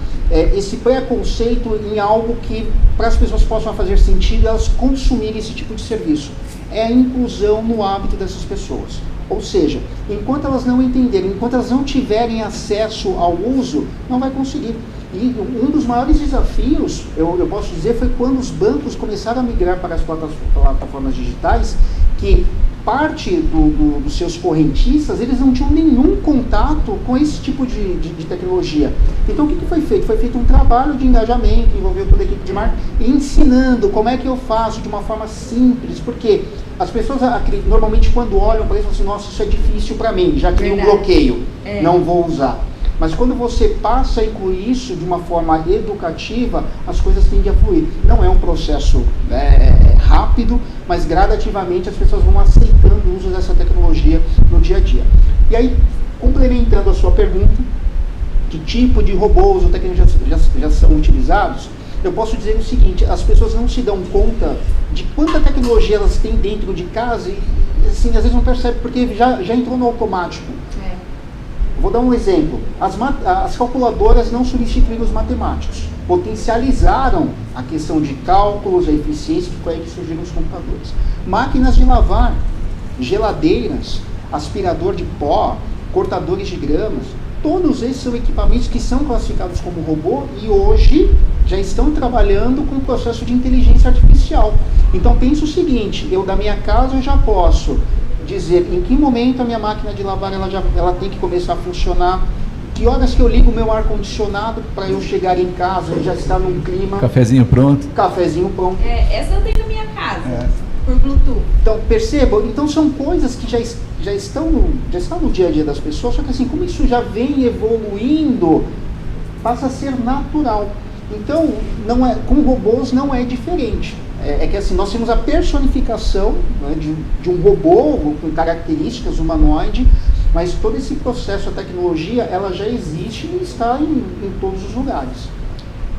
esse preconceito em algo que para as pessoas possam fazer sentido elas consumirem esse tipo de serviço? É a inclusão no hábito dessas pessoas. Ou seja, enquanto elas não entenderem, enquanto elas não tiverem acesso ao uso, não vai conseguir. E um dos maiores desafios, eu posso dizer, foi quando os bancos começaram a migrar para as plataformas digitais, que parte dos seus correntistas, eles não tinham nenhum contato com esse tipo de tecnologia. Então, o que foi feito? Foi feito um trabalho de engajamento, envolveu toda a equipe de marketing, ensinando como é que eu faço de uma forma simples, porque as pessoas normalmente quando olham para isso, falam assim: nossa, isso é difícil para mim, já cria um bloqueio, não vou usar. Mas quando você passa a incluir isso de uma forma educativa, as coisas tendem a fluir. Não é um processo rápido, mas gradativamente as pessoas vão aceitando o uso dessa tecnologia no dia a dia. E aí, complementando a sua pergunta, que tipo de robôs ou tecnologias já são utilizados, eu posso dizer o seguinte: as pessoas não se dão conta de quanta tecnologia elas têm dentro de casa e assim, às vezes não percebem porque já entrou no automático. Vou dar um exemplo. As calculadoras não substituíram os matemáticos. Potencializaram a questão de cálculos, a eficiência, que foi aí que surgiram os computadores. Máquinas de lavar, geladeiras, aspirador de pó, cortadores de gramas, todos esses são equipamentos que são classificados como robô e hoje já estão trabalhando com o processo de inteligência artificial. Então pensa o seguinte: eu da minha casa eu já posso dizer em que momento a minha máquina de lavar ela tem que começar a funcionar, que horas que eu ligo o meu ar-condicionado para eu chegar em casa e já estar num clima... Cafezinho pronto. Cafezinho pronto. Essa eu tenho na minha casa, por Bluetooth. Então, percebam, então são coisas que já estão no dia a dia das pessoas, só que assim, como isso já vem evoluindo, passa a ser natural. Então, com robôs não é diferente. É que assim, nós temos a personificação, né, de um robô com características humanoide, mas todo esse processo, a tecnologia, ela já existe e está em todos os lugares.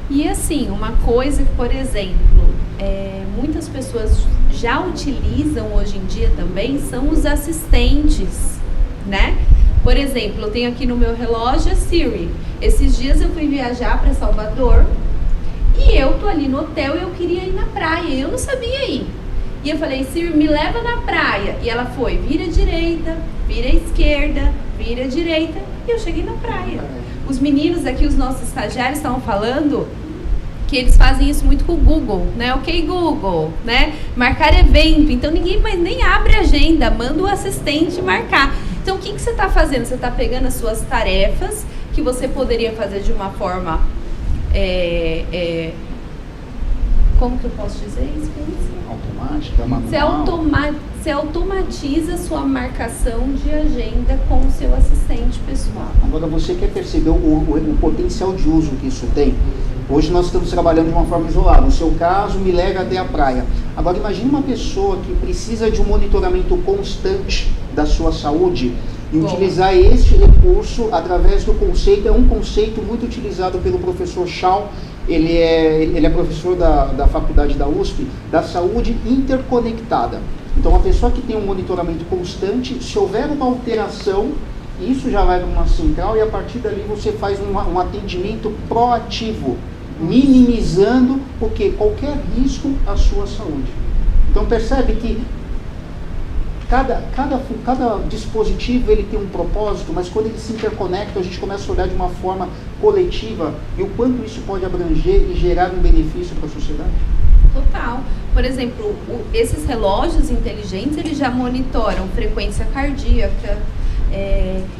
E assim, uma coisa que, por exemplo, muitas pessoas já utilizam hoje em dia também são os assistentes, né? Por exemplo, eu tenho aqui no meu relógio a Siri. Esses dias eu fui viajar para Salvador e eu tô ali no hotel e eu queria ir na praia, eu não sabia ir. E eu falei: Siri, me leva na praia. E ela foi: vira à direita, vira à esquerda, vira à direita. E eu cheguei na praia. Os meninos aqui, os nossos estagiários, estavam falando que eles fazem isso muito com o Google, né? Ok, Google, né? Marcar evento. Então ninguém mais nem abre a agenda, manda o assistente marcar. Então o que você está fazendo? Você está pegando as suas tarefas que você poderia fazer de uma forma... como que eu posso dizer isso? Automática, manual. Você automatiza a sua marcação de agenda com o seu assistente pessoal. Agora, você quer perceber o potencial de uso que isso tem? Hoje nós estamos trabalhando de uma forma isolada. No seu caso, me leva até a praia. Agora, imagine uma pessoa que precisa de um monitoramento constante da sua saúde e utilizar este recurso através do conceito. É um conceito muito utilizado pelo professor Shaw, ele é professor da faculdade da USP, da saúde interconectada. Então, uma pessoa que tem um monitoramento constante, se houver uma alteração, isso já vai para uma central e a partir dali você faz um atendimento proativo, minimizando qualquer risco à sua saúde. Então, percebe que cada dispositivo ele tem um propósito, mas quando ele se interconecta, a gente começa a olhar de uma forma coletiva e o quanto isso pode abranger e gerar um benefício para a sociedade. Total. Por exemplo, esses relógios inteligentes, eles já monitoram frequência cardíaca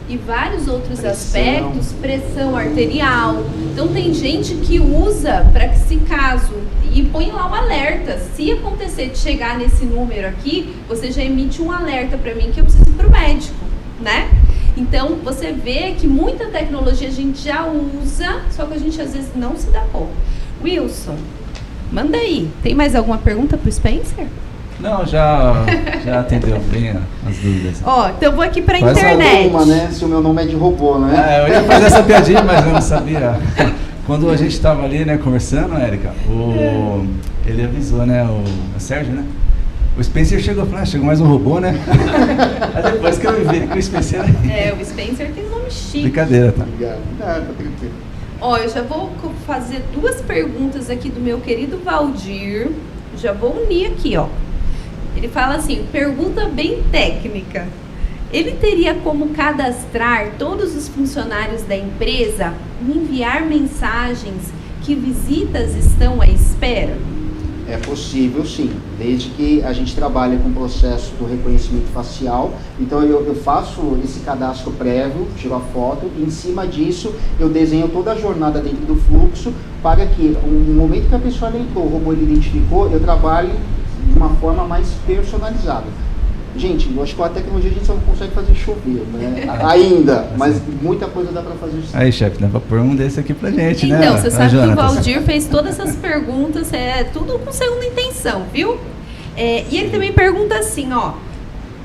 e vários outros aspectos, pressão arterial. Então tem gente que usa para que se caso, e põe lá um alerta, se acontecer de chegar nesse número aqui, você já emite um alerta para mim que eu preciso ir para o médico, né? Então você vê que muita tecnologia a gente já usa, só que a gente às vezes não se dá conta. Wilson, manda aí. Tem mais alguma pergunta para o Spencer? Não, já atendeu bem as dúvidas. Ó, então eu vou aqui para a Faz internet. Uma, né? Se o meu nome é de robô, né? Eu ia fazer essa piadinha, mas eu não sabia. Quando a gente estava ali, né, conversando, Érica, ele avisou, né, o Sérgio, né? O Spencer chegou e falou, chegou mais um robô, né? Aí depois que eu vi que o Spencer... O Spencer tem um nome chique. Brincadeira, tá? Obrigado. Tá tranquilo. Ó, eu já vou fazer 2 perguntas aqui do meu querido Valdir. Já vou unir aqui, ó. Ele fala assim, pergunta bem técnica. Ele teria como cadastrar todos os funcionários da empresa e enviar mensagens que visitas estão à espera? É possível, sim, desde que a gente trabalhe com o processo do reconhecimento facial. Então eu faço esse cadastro prévio, tiro a foto e em cima disso eu desenho toda a jornada dentro do fluxo para que no momento que a pessoa entrou, o robô ele identificou, eu trabalhe de uma forma mais personalizada. Gente, eu acho que com a tecnologia a gente só não consegue fazer chover, né? Ainda, mas muita coisa dá para fazer isso. Aí, chefe, dá pra pôr um desse aqui pra gente, né? Então, você sabe que o Valdir fez todas essas perguntas, tudo com segunda intenção, viu? E ele também pergunta assim, ó,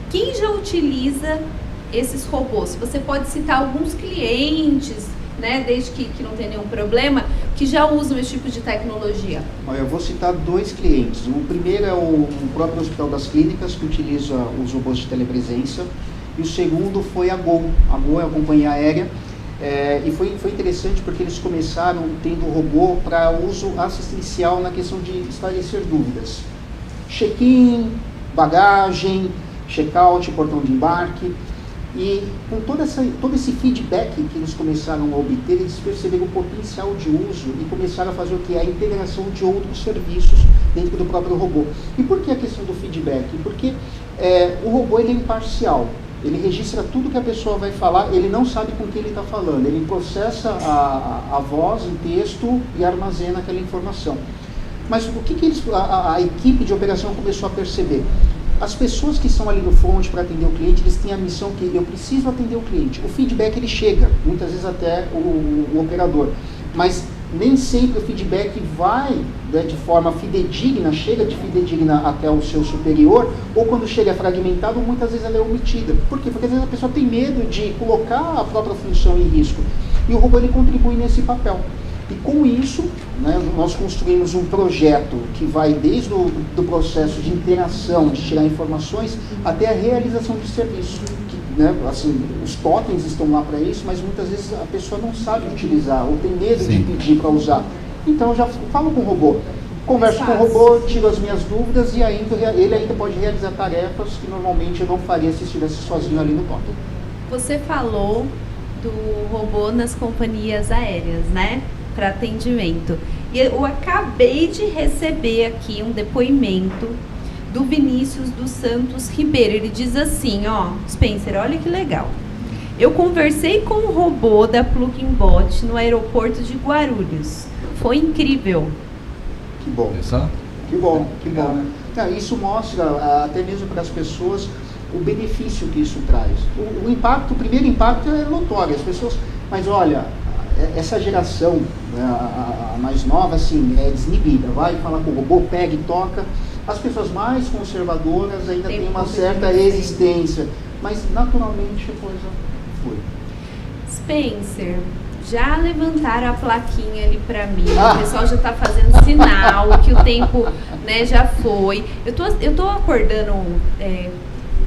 quem já utiliza esses robôs? Você pode citar alguns clientes, né, desde que não tem nenhum problema, que já usam esse tipo de tecnologia. Eu vou citar 2 clientes. O primeiro é o próprio Hospital das Clínicas, que utiliza os robôs de telepresença. E o segundo foi a Gol. A Gol é a companhia aérea. E foi interessante porque eles começaram tendo o robô para uso assistencial na questão de esclarecer dúvidas. Check-in, bagagem, check-out, portão de embarque. E com todo esse feedback que eles começaram a obter, eles perceberam o potencial de uso e começaram a fazer o que? A integração de outros serviços dentro do próprio robô. E por que a questão do feedback? Porque o robô ele é imparcial. Ele registra tudo que a pessoa vai falar, ele não sabe com quem ele está falando. Ele processa a voz em texto e armazena aquela informação. Mas o que a equipe de operação começou a perceber? As pessoas que estão ali no front para atender o cliente, eles têm a missão que eu preciso atender o cliente. O feedback ele chega, muitas vezes até o operador, mas nem sempre o feedback vai de forma fidedigna, chega de fidedigna até o seu superior, ou quando chega fragmentado, muitas vezes ela é omitida. Por quê? Porque às vezes a pessoa tem medo de colocar a própria função em risco. E o robô ele contribui nesse papel. E com isso, né, nós construímos um projeto que vai desde o processo de interação, de tirar informações, até a realização de serviço. Né, assim, os totens estão lá para isso, mas muitas vezes a pessoa não sabe utilizar ou tem medo de pedir para usar. Então eu já falo com o robô, converso com o robô, tiro as minhas dúvidas e ele ainda pode realizar tarefas que normalmente eu não faria se estivesse sozinho ali no totem. Você falou do robô nas companhias aéreas, né? Para atendimento. E eu acabei de receber aqui um depoimento do Vinícius dos Santos Ribeiro. Ele diz assim, ó, Spencer, olha que legal. Eu conversei com o robô da Plugin Bot no aeroporto de Guarulhos. Foi incrível. Que bom. Que bom, que bom. Isso mostra, até mesmo para as pessoas, o benefício que isso traz. O primeiro impacto é notório. As pessoas, mas olha, essa geração, né, a mais nova, assim, é desnibida. Vai falar com o robô, pega e toca. As pessoas mais conservadoras ainda têm uma certa resistência, mas naturalmente a coisa foi. Spencer, Já levantaram a plaquinha ali pra mim. O pessoal já tá fazendo sinal que o tempo, né, já foi. Eu tô acordando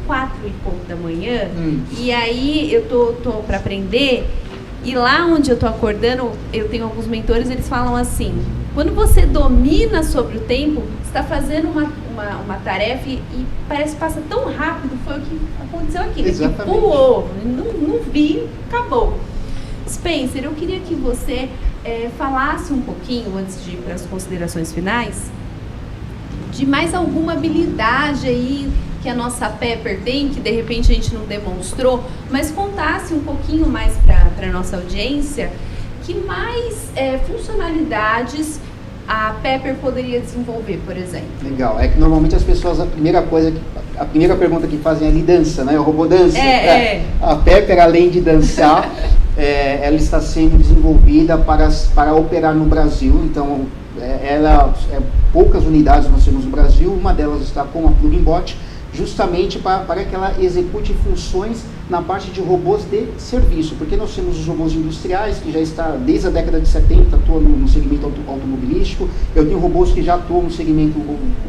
4 e pouco da manhã. E aí eu tô para aprender. E lá onde eu tô acordando, eu tenho alguns mentores, eles falam assim: quando você domina sobre o tempo, você está fazendo uma tarefa e parece que passa tão rápido. Foi o que aconteceu aqui. Exatamente. Pulou, não vi, acabou. Spencer, eu queria que você falasse um pouquinho, antes de ir para as considerações finais, de mais alguma habilidade aí que a nossa Pepper tem, que de repente a gente não demonstrou, mas contasse um pouquinho mais para a nossa audiência, que mais funcionalidades a Pepper poderia desenvolver, por exemplo. Legal. É que normalmente as pessoas, a primeira pergunta que fazem é: ele dança, né? O robô dança. A Pepper, além de dançar, ela está sendo desenvolvida para operar no Brasil. Então, poucas unidades nós temos no Brasil. Uma delas está com a Pluginbot, justamente para que ela execute funções na parte de robôs de serviço, porque nós temos os robôs industriais, que já está desde a década de 70, atuam no segmento automobilístico. Eu tenho robôs que já atuam no segmento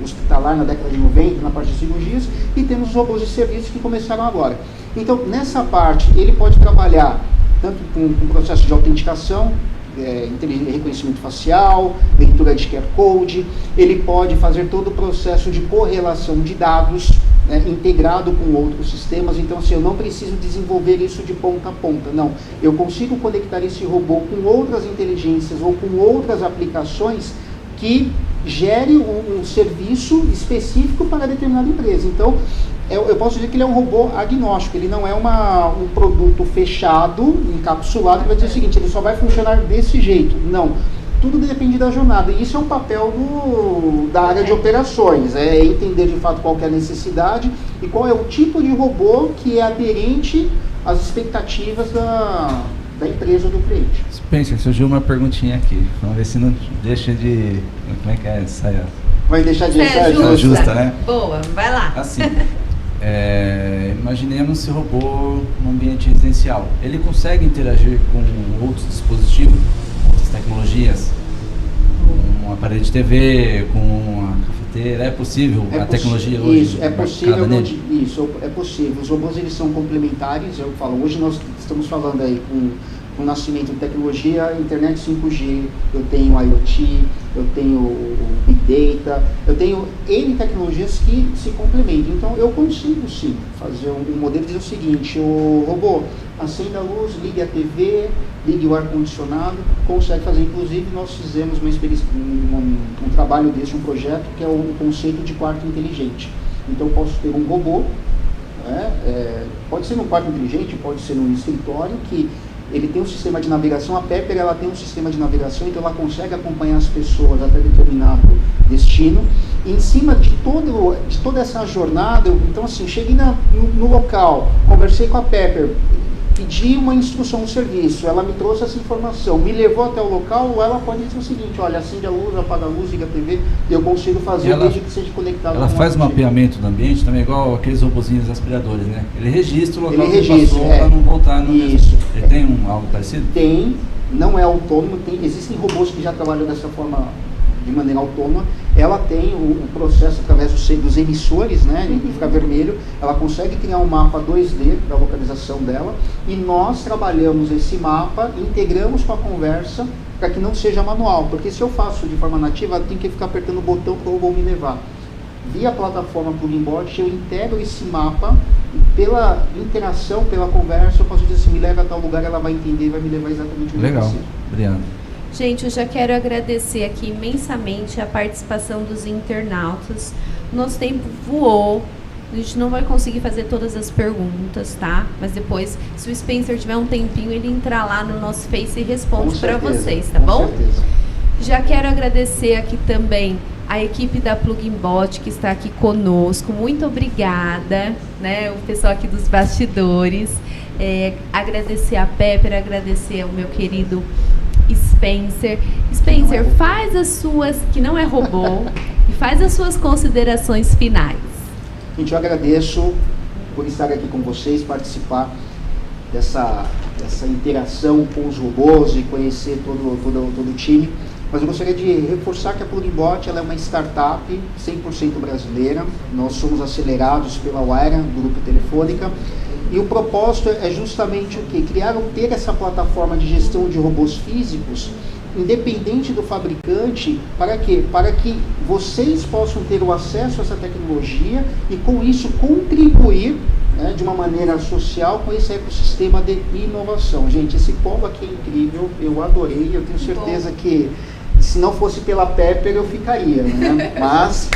hospitalar na década de 90, na parte de cirurgias, e temos os robôs de serviço que começaram agora. Então, nessa parte, ele pode trabalhar tanto com processo de autenticação, reconhecimento facial, leitura de QR Code. Ele pode fazer todo o processo de correlação de dados, integrado com outros sistemas. Então, assim, eu não preciso desenvolver isso de ponta a ponta, não. Eu consigo conectar esse robô com outras inteligências ou com outras aplicações que gere um serviço específico para determinada empresa. Então, eu posso dizer que ele é um robô agnóstico, ele não é um produto fechado, encapsulado, que vai dizer o seguinte: ele só vai funcionar desse jeito. Não. Tudo depende da jornada, e isso é um papel da área de operações, é entender de fato qual que é a necessidade e qual é o tipo de robô que é aderente às expectativas da empresa ou do cliente. Spencer, surgiu uma perguntinha aqui, vamos ver se não deixa de... Como é que é essa? Vai deixar de ser justa, né? Boa, vai lá. Assim, imaginemos esse robô num ambiente residencial. Ele consegue interagir com outros dispositivos, outras tecnologias, com um aparelho de TV, com uma cafeteira? É possível a tecnologia hoje? Isso, é possível. Isso, é possível. Os robôs, eles são complementares. Eu falo, hoje nós estamos falando aí com o nascimento de tecnologia, internet 5G, eu tenho IoT, eu tenho o Big Data, eu tenho N tecnologias que se complementam. Então, eu consigo sim fazer um modelo e dizer o seguinte: o robô, acenda a luz, ligue a TV, ligue o ar-condicionado, consegue fazer. Inclusive, nós fizemos um trabalho desse, um projeto, que é o conceito de quarto inteligente. Então, eu posso ter um robô, pode ser num quarto inteligente, pode ser num escritório, que ele tem um sistema de navegação. A Pepper, ela tem um sistema de navegação, então ela consegue acompanhar as pessoas até determinado destino. E em cima de toda essa jornada, então assim, cheguei no local, conversei com a Pepper, pedi uma instrução, um serviço, ela me trouxe essa informação, me levou até o local. Ou ela pode dizer o seguinte: olha, acende a luz, apaga a luz, liga a TV, eu consigo fazer desde que seja conectado. Ela faz um mapeamento do ambiente também, igual aqueles robozinhos aspiradores, né? Ele registra o local que passou para não voltar no isso. mesmo. Ele tem algo parecido? Tem, não é autônomo, existem robôs que já trabalham dessa forma, de maneira autônoma. Ela tem o processo através dos emissores, né, que fica vermelho. Ela consegue criar um mapa 2D da localização dela, e nós trabalhamos esse mapa, integramos com a conversa para que não seja manual, porque se eu faço de forma nativa, eu tenho que ficar apertando o botão para o robô me levar. Via plataforma Pluginbot, eu integro esse mapa, e pela interação, pela conversa, eu posso dizer assim: me leva a tal lugar, ela vai entender e vai me levar exatamente onde eu preciso. Legal, obrigado. Gente, eu já quero agradecer aqui imensamente a participação dos internautas. Nosso tempo voou, a gente não vai conseguir fazer todas as perguntas, tá? Mas depois, se o Spencer tiver um tempinho, ele entra lá no nosso Face e responde para vocês, tá bom? Com certeza. Já quero agradecer aqui também a equipe da Pluginbot que está aqui conosco. Muito obrigada, né? O pessoal aqui dos bastidores. Agradecer a Pepper, agradecer ao meu querido Spencer. Spencer, faz as suas, que não é robô, e faz as suas considerações finais. Gente, eu agradeço por estar aqui com vocês, participar dessa essa interação com os robôs e conhecer todo o time. Mas eu gostaria de reforçar que a Pluginbot ela é uma startup 100% brasileira. Nós somos acelerados pela Wire, do Grupo Telefônica. E o propósito é justamente o quê? Ter essa plataforma de gestão de robôs físicos, independente do fabricante, para quê? Para que vocês possam ter o acesso a essa tecnologia e com isso contribuir, né, de uma maneira social com esse ecossistema de inovação. Gente, esse polo aqui é incrível, eu adorei, eu tenho certeza que se não fosse pela Pepper eu ficaria, né? Mas,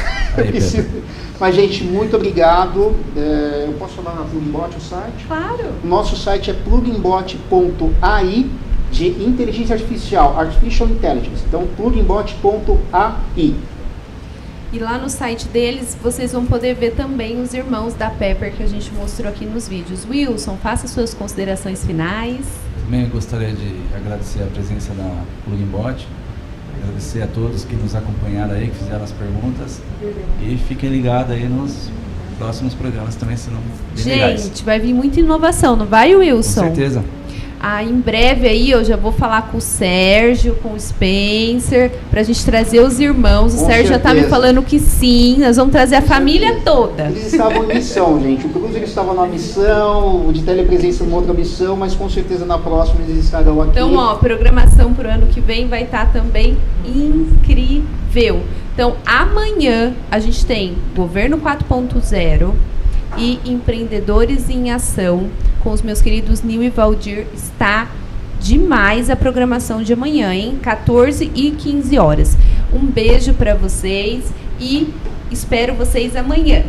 gente, muito obrigado. Eu posso falar na Pluginbot o site? Claro. O nosso site é pluginbot.ai, de inteligência artificial, Artificial Intelligence. Então, pluginbot.ai. E lá no site deles, vocês vão poder ver também os irmãos da Pepper que a gente mostrou aqui nos vídeos. Wilson, faça suas considerações finais. Também gostaria de agradecer a presença da Pluginbot, agradecer a todos que nos acompanharam aí, que fizeram as perguntas. E fiquem ligados aí nos próximos programas também, serão bem legais. Gente, vai vir muita inovação, não vai, Wilson? Com certeza. Em breve aí eu já vou falar com o Sérgio, com o Spencer, pra gente trazer os irmãos. O Sérgio já tá me falando que sim, nós vamos trazer a família toda. Eles estavam em missão, gente. O Cruz estava numa missão, o de telepresença numa outra missão, mas com certeza na próxima eles estarão aqui. Então, a programação pro ano que vem vai estar também incrível. Então, amanhã a gente tem Governo 4.0 e Empreendedores em Ação com os meus queridos Nil e Valdir. Está demais a programação de amanhã, hein? 14 e 15 horas. Um beijo para vocês e espero vocês amanhã.